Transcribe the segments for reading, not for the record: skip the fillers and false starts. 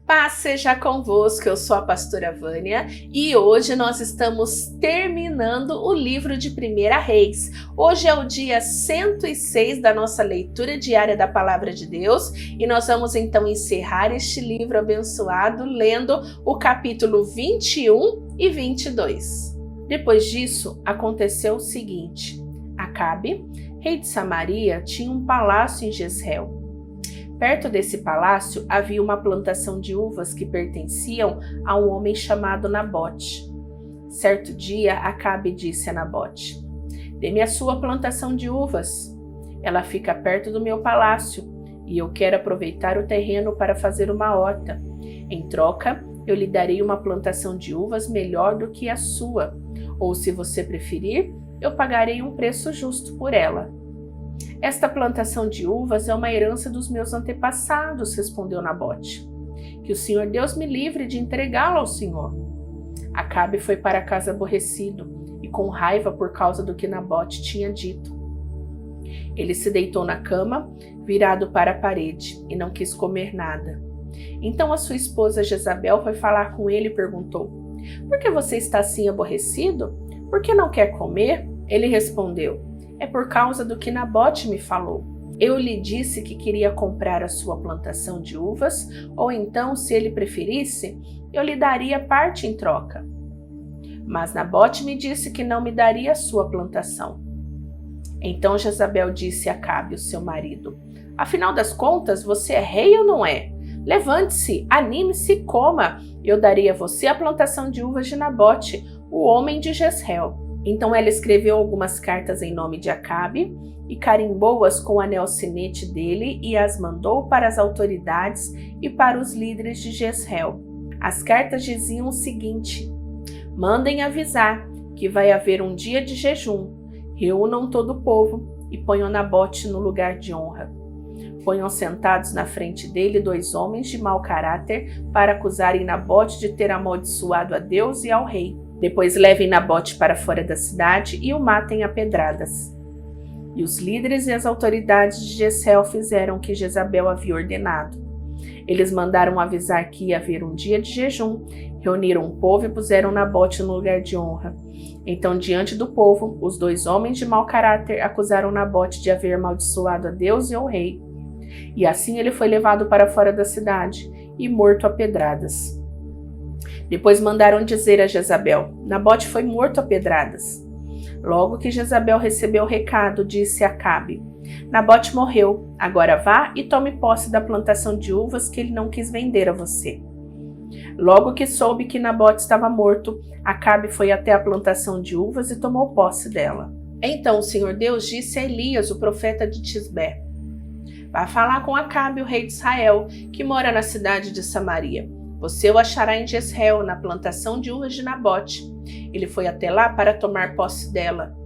Paz seja convosco, eu sou a pastora Vânia e hoje nós estamos terminando o livro de 1 Reis. Hoje é o dia 106 da nossa leitura diária da Palavra de Deus e nós vamos então encerrar este livro abençoado lendo o capítulo 21 e 22. Depois disso, aconteceu o seguinte: Acabe, rei de Samaria, tinha um palácio em Jezreel. Perto desse palácio havia uma plantação de uvas que pertenciam a um homem chamado Nabote. Certo dia, Acabe disse a Nabote: "Dê-me a sua plantação de uvas. Ela fica perto do meu palácio e eu quero aproveitar o terreno para fazer uma horta. Em troca, eu lhe darei uma plantação de uvas melhor do que a sua, ou se você preferir, eu pagarei um preço justo por ela." "Esta plantação de uvas é uma herança dos meus antepassados", respondeu Nabote. "Que o Senhor Deus me livre de entregá-la ao Senhor." Acabe foi para casa aborrecido e com raiva por causa do que Nabote tinha dito. Ele se deitou na cama, virado para a parede, e não quis comer nada. Então a sua esposa Jezabel foi falar com ele e perguntou: "Por que você está assim aborrecido? Por que não quer comer?" Ele respondeu: "É por causa do que Nabote me falou. Eu lhe disse que queria comprar a sua plantação de uvas, ou então, se ele preferisse, eu lhe daria parte em troca. Mas Nabote me disse que não me daria a sua plantação." Então Jezabel disse a Acabe, o seu marido: "Afinal das contas, você é rei ou não é? Levante-se, anime-se e coma. Eu darei a você a plantação de uvas de Nabote, o homem de Jezreel." Então ela escreveu algumas cartas em nome de Acabe e carimbou-as com o anel-sinete dele e as mandou para as autoridades e para os líderes de Jezreel. As cartas diziam o seguinte: "Mandem avisar que vai haver um dia de jejum. Reúnam todo o povo e ponham Nabote no lugar de honra. Ponham sentados na frente dele 2 homens de mau caráter para acusarem Nabote de ter amaldiçoado a Deus e ao rei. Depois levem Nabote para fora da cidade e o matem a pedradas." E os líderes e as autoridades de Jezreel fizeram o que Jezabel havia ordenado. Eles mandaram avisar que ia haver um dia de jejum, reuniram o povo e puseram Nabote no lugar de honra. Então, diante do povo, os 2 homens de mau caráter acusaram Nabote de haver amaldiçoado a Deus e ao rei. E assim ele foi levado para fora da cidade e morto a pedradas. Depois mandaram dizer a Jezabel: "Nabote foi morto a pedradas." Logo que Jezabel recebeu o recado, disse a Acabe: "Nabote morreu, agora vá e tome posse da plantação de uvas que ele não quis vender a você." Logo que soube que Nabote estava morto, Acabe foi até a plantação de uvas e tomou posse dela. Então o Senhor Deus disse a Elias, o profeta de Tisbé: "Vá falar com Acabe, o rei de Israel, que mora na cidade de Samaria. Você o achará em Jezreel, na plantação de uvas de Nabote. Ele foi até lá para tomar posse dela.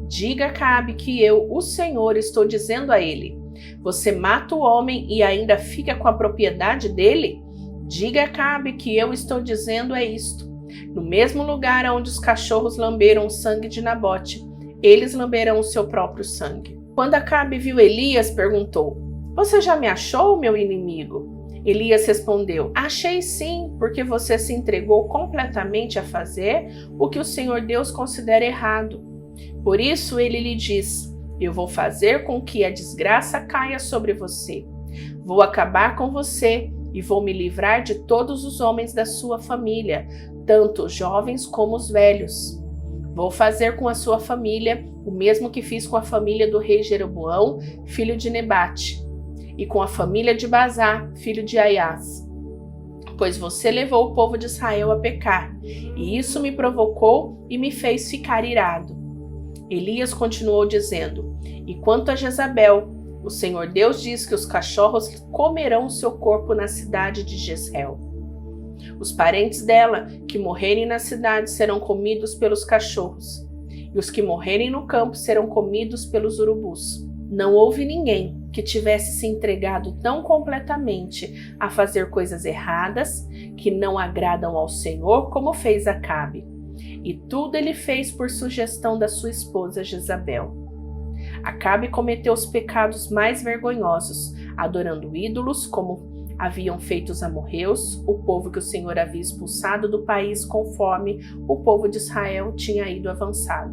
Diga a Acabe que eu, o Senhor, estou dizendo a ele: você mata o homem e ainda fica com a propriedade dele? Diga a Acabe que eu estou dizendo é isto: no mesmo lugar onde os cachorros lamberam o sangue de Nabote, eles lamberão o seu próprio sangue." Quando Acabe viu Elias, perguntou: "Você já me achou, meu inimigo?" Elias respondeu: "Achei sim, porque você se entregou completamente a fazer o que o Senhor Deus considera errado. Por isso ele lhe diz: eu vou fazer com que a desgraça caia sobre você. Vou acabar com você e vou me livrar de todos os homens da sua família, tanto os jovens como os velhos. Vou fazer com a sua família o mesmo que fiz com a família do rei Jeroboão, filho de Nebate, e com a família de Bazá, filho de Aias, pois você levou o povo de Israel a pecar, e isso me provocou e me fez ficar irado." Elias continuou dizendo: "E quanto a Jezabel, o Senhor Deus diz que os cachorros comerão seu corpo na cidade de Jezreel. Os parentes dela que morrerem na cidade serão comidos pelos cachorros, e os que morrerem no campo serão comidos pelos urubus." Não houve ninguém que tivesse se entregado tão completamente a fazer coisas erradas que não agradam ao Senhor como fez Acabe. E tudo ele fez por sugestão da sua esposa Jezabel. Acabe cometeu os pecados mais vergonhosos, adorando ídolos como haviam feito os amorreus, o povo que o Senhor havia expulsado do país conforme o povo de Israel tinha ido avançado.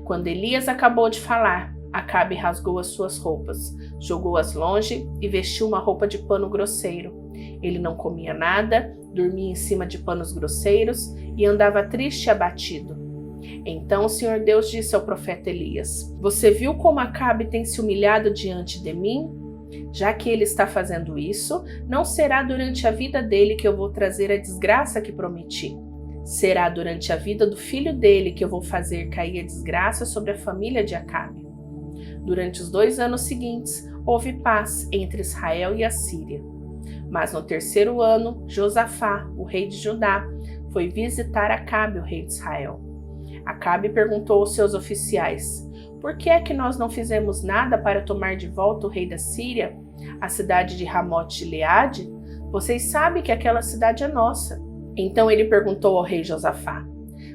Quando Elias acabou de falar, Acabe rasgou as suas roupas, jogou-as longe e vestiu uma roupa de pano grosseiro. Ele não comia nada, dormia em cima de panos grosseiros e andava triste e abatido. Então o Senhor Deus disse ao profeta Elias: Você viu como Acabe tem se humilhado diante de mim? Já que ele está fazendo isso, não será durante a vida dele que eu vou trazer a desgraça que prometi. Será durante a vida do filho dele que eu vou fazer cair a desgraça sobre a família de Acabe. Durante os 2 anos seguintes, houve paz entre Israel e a Síria. Mas no 3º ano, Josafá, o rei de Judá, foi visitar Acabe, o rei de Israel. Acabe perguntou aos seus oficiais: Por que é que nós não fizemos nada para tomar de volta o rei da Síria, a cidade de Ramote-Gileade? Vocês sabem que aquela cidade é nossa. Então ele perguntou ao rei Josafá: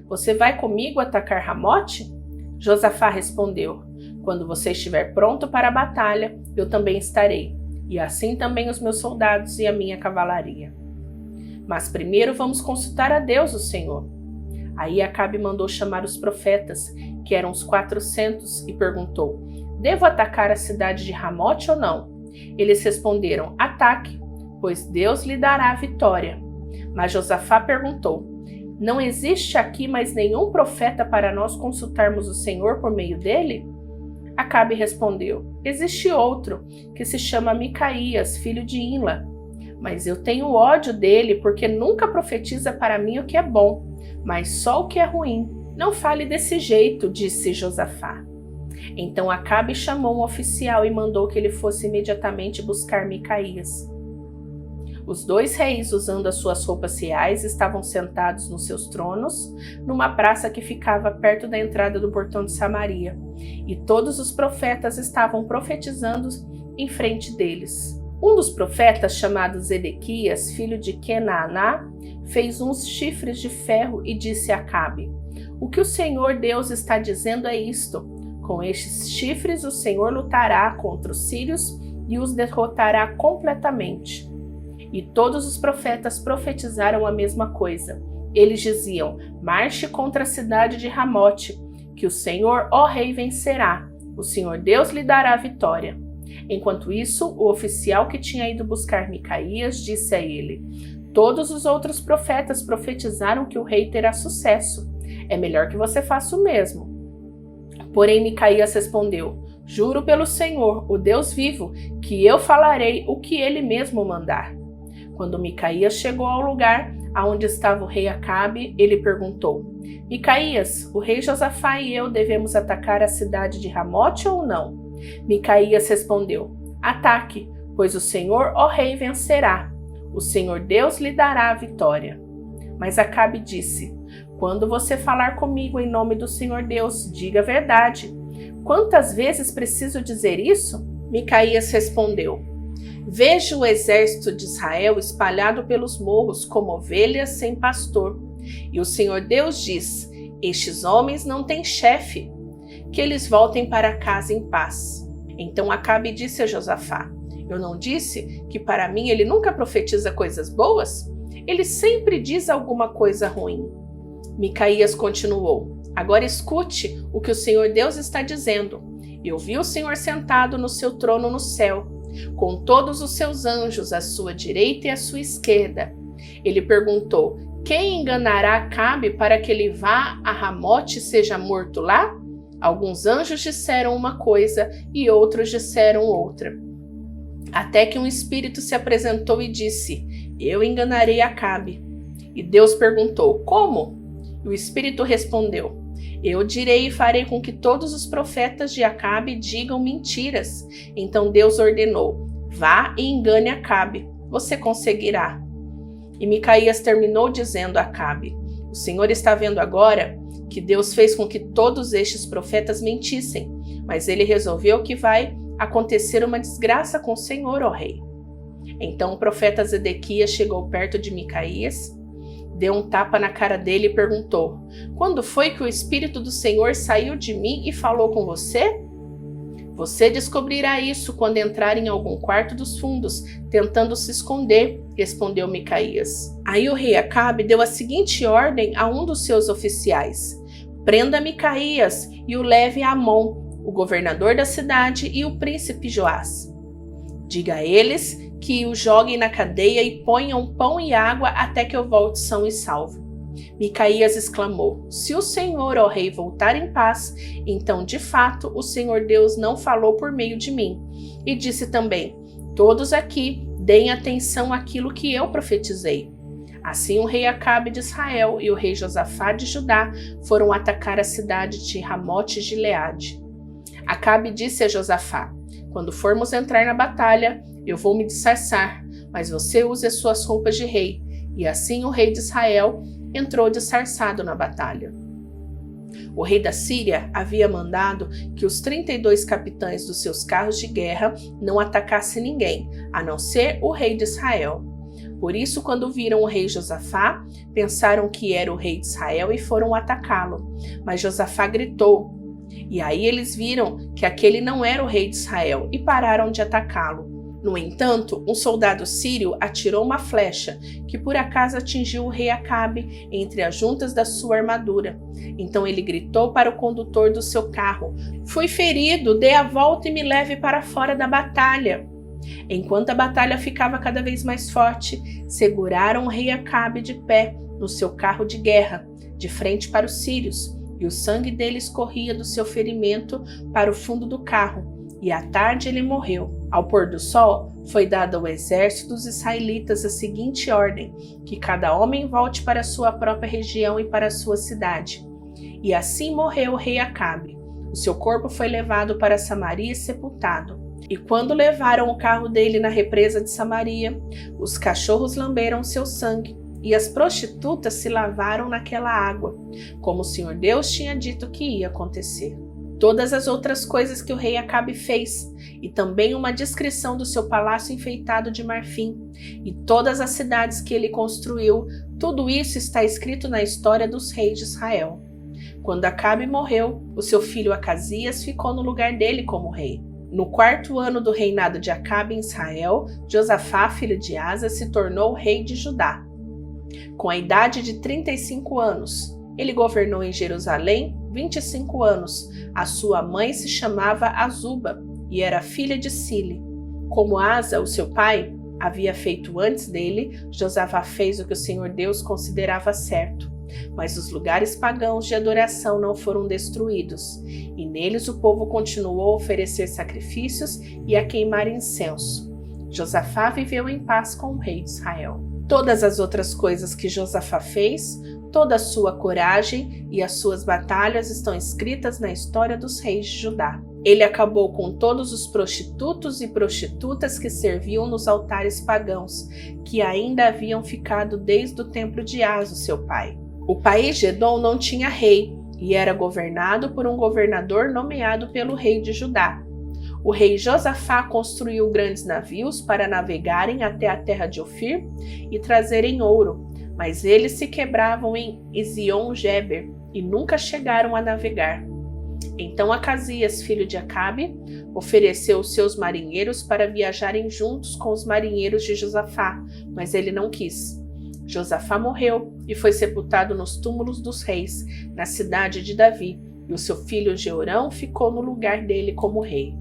Você vai comigo atacar Ramote? Josafá respondeu: Quando você estiver pronto para a batalha, eu também estarei, e assim também os meus soldados e a minha cavalaria. Mas primeiro vamos consultar a Deus, o Senhor. Aí Acabe mandou chamar os profetas, que eram uns 400, e perguntou: Devo atacar a cidade de Ramote ou não? Eles responderam: Ataque, pois Deus lhe dará a vitória. Mas Josafá perguntou: Não existe aqui mais nenhum profeta para nós consultarmos o Senhor por meio dele? Acabe respondeu: Existe outro, que se chama Micaías, filho de Imla. Mas eu tenho ódio dele, porque nunca profetiza para mim o que é bom, mas só o que é ruim. Não fale desse jeito, disse Josafá. Então Acabe chamou um oficial e mandou que ele fosse imediatamente buscar Micaías. Os 2 reis, usando as suas roupas reais, estavam sentados nos seus tronos, numa praça que ficava perto da entrada do portão de Samaria, e todos os profetas estavam profetizando em frente deles. Um dos profetas, chamado Zedequias, filho de Kenaaná, fez uns chifres de ferro e disse a Acabe: O que o Senhor Deus está dizendo é isto: Com estes chifres o Senhor lutará contra os sírios e os derrotará completamente. E todos os profetas profetizaram a mesma coisa. Eles diziam: Marche contra a cidade de Ramote, que o Senhor, ó rei, vencerá. O Senhor Deus lhe dará a vitória. Enquanto isso, o oficial que tinha ido buscar Micaías disse a ele: Todos os outros profetas profetizaram que o rei terá sucesso. É melhor que você faça o mesmo. Porém Micaías respondeu: Juro pelo Senhor, o Deus vivo, que eu falarei o que ele mesmo mandar. Quando Micaías chegou ao lugar aonde estava o rei Acabe, ele perguntou: Micaías, o rei Josafá e eu devemos atacar a cidade de Ramote ou não? Micaías respondeu: Ataque, pois o Senhor, ó rei, vencerá. O Senhor Deus lhe dará a vitória. Mas Acabe disse: Quando você falar comigo em nome do Senhor Deus, diga a verdade. Quantas vezes preciso dizer isso? Micaías respondeu: Vejo o exército de Israel espalhado pelos morros como ovelhas sem pastor. E o Senhor Deus diz: Estes homens não têm chefe. Que eles voltem para casa em paz. Então Acabe disse a Josafá: Eu não disse que para mim ele nunca profetiza coisas boas? Ele sempre diz alguma coisa ruim. Micaías continuou: Agora escute o que o Senhor Deus está dizendo. Eu vi o Senhor sentado no seu trono no céu, com todos os seus anjos à sua direita e à sua esquerda. Ele perguntou: Quem enganará Acabe para que ele vá a Ramote e seja morto lá? Alguns anjos disseram uma coisa e outros disseram outra. Até que um espírito se apresentou e disse: Eu enganarei Acabe. E Deus perguntou: Como? E o espírito respondeu: Eu direi e farei com que todos os profetas de Acabe digam mentiras. Então Deus ordenou: Vá e engane Acabe. Você conseguirá. E Micaías terminou dizendo a Acabe: O Senhor está vendo agora que Deus fez com que todos estes profetas mentissem, mas ele resolveu que vai acontecer uma desgraça com o Senhor, ó rei. Então o profeta Zedequias chegou perto de Micaías, deu um tapa na cara dele e perguntou: Quando foi que o Espírito do Senhor saiu de mim e falou com você? Você descobrirá isso quando entrar em algum quarto dos fundos, tentando se esconder, respondeu Micaías. Aí o rei Acabe deu a seguinte ordem a um dos seus oficiais: prenda Micaías e o leve a Amon, o governador da cidade, e o príncipe Joás. Diga a eles que o joguem na cadeia e ponham pão e água até que eu volte são e salvo. Micaías exclamou: se o Senhor, ó rei, voltar em paz, então de fato o Senhor Deus não falou por meio de mim. E disse também: todos aqui deem atenção àquilo que eu profetizei. Assim o rei Acabe de Israel e o rei Josafá de Judá foram atacar a cidade de Ramote-Gileade. Acabe disse a Josafá: quando formos entrar na batalha, eu vou me disfarçar, mas você use as suas roupas de rei. E assim o rei de Israel entrou disfarçado na batalha. O rei da Síria havia mandado que os 32 capitães dos seus carros de guerra não atacassem ninguém, a não ser o rei de Israel. Por isso, quando viram o rei Josafá, pensaram que era o rei de Israel e foram atacá-lo. Mas Josafá gritou. E aí eles viram que aquele não era o rei de Israel e pararam de atacá-lo. No entanto, um soldado sírio atirou uma flecha que por acaso atingiu o rei Acabe entre as juntas da sua armadura. Então ele gritou para o condutor do seu carro: fui ferido, dê a volta e me leve para fora da batalha. Enquanto a batalha ficava cada vez mais forte, seguraram o rei Acabe de pé no seu carro de guerra, de frente para os sírios, e o sangue dele escorria do seu ferimento para o fundo do carro, e à tarde ele morreu. Ao pôr do sol, foi dada ao exército dos israelitas a seguinte ordem: que cada homem volte para sua própria região e para sua cidade. E assim morreu o rei Acabe. O seu corpo foi levado para Samaria e sepultado. E quando levaram o carro dele na represa de Samaria, os cachorros lamberam seu sangue, e as prostitutas se lavaram naquela água, como o Senhor Deus tinha dito que ia acontecer. Todas as outras coisas que o rei Acabe fez, e também uma descrição do seu palácio enfeitado de marfim, e todas as cidades que ele construiu, tudo isso está escrito na história dos reis de Israel. Quando Acabe morreu, o seu filho Acasias ficou no lugar dele como rei. No 4º ano do reinado de Acabe em Israel, Josafá, filho de Asa, se tornou rei de Judá. Com a idade de 35 anos, ele governou em Jerusalém 25 anos. A sua mãe se chamava Azuba e era filha de Sile. Como Asa, o seu pai, havia feito antes dele, Josafá fez o que o Senhor Deus considerava certo. Mas os lugares pagãos de adoração não foram destruídos, e neles o povo continuou a oferecer sacrifícios e a queimar incenso. Josafá viveu em paz com o rei de Israel. Todas as outras coisas que Josafá fez, toda a sua coragem e as suas batalhas estão escritas na história dos reis de Judá. Ele acabou com todos os prostitutos e prostitutas que serviam nos altares pagãos, que ainda haviam ficado desde o templo de Aso, seu pai. O país de Edom não tinha rei e era governado por um governador nomeado pelo rei de Judá. O rei Josafá construiu grandes navios para navegarem até a terra de Ofir e trazerem ouro, mas eles se quebravam em Ezion-Geber e nunca chegaram a navegar. Então Acasias, filho de Acabe, ofereceu os seus marinheiros para viajarem juntos com os marinheiros de Josafá, mas ele não quis. Josafá morreu e foi sepultado nos túmulos dos reis, na cidade de Davi, e o seu filho Jeorão ficou no lugar dele como rei.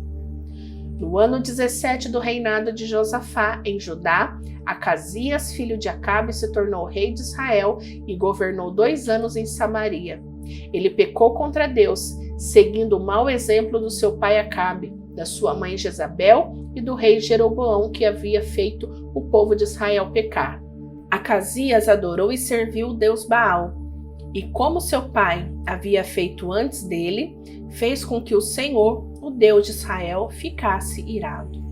No ano 17 do reinado de Josafá, em Judá, Acasias, filho de Acabe, se tornou rei de Israel e governou 2 anos em Samaria. Ele pecou contra Deus, seguindo o mau exemplo do seu pai Acabe, da sua mãe Jezabel e do rei Jeroboão, que havia feito o povo de Israel pecar. Acasias adorou e serviu o deus Baal, e como seu pai havia feito antes dele, fez com que o Senhor, o Deus de Israel, ficasse irado.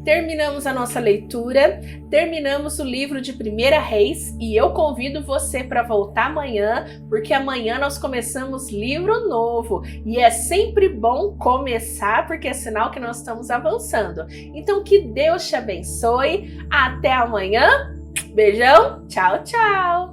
Terminamos a nossa leitura, terminamos o livro de 1 Reis e eu convido você para voltar amanhã, porque amanhã nós começamos livro novo e é sempre bom começar porque é sinal que nós estamos avançando. Então que Deus te abençoe, até amanhã, beijão, tchau, tchau!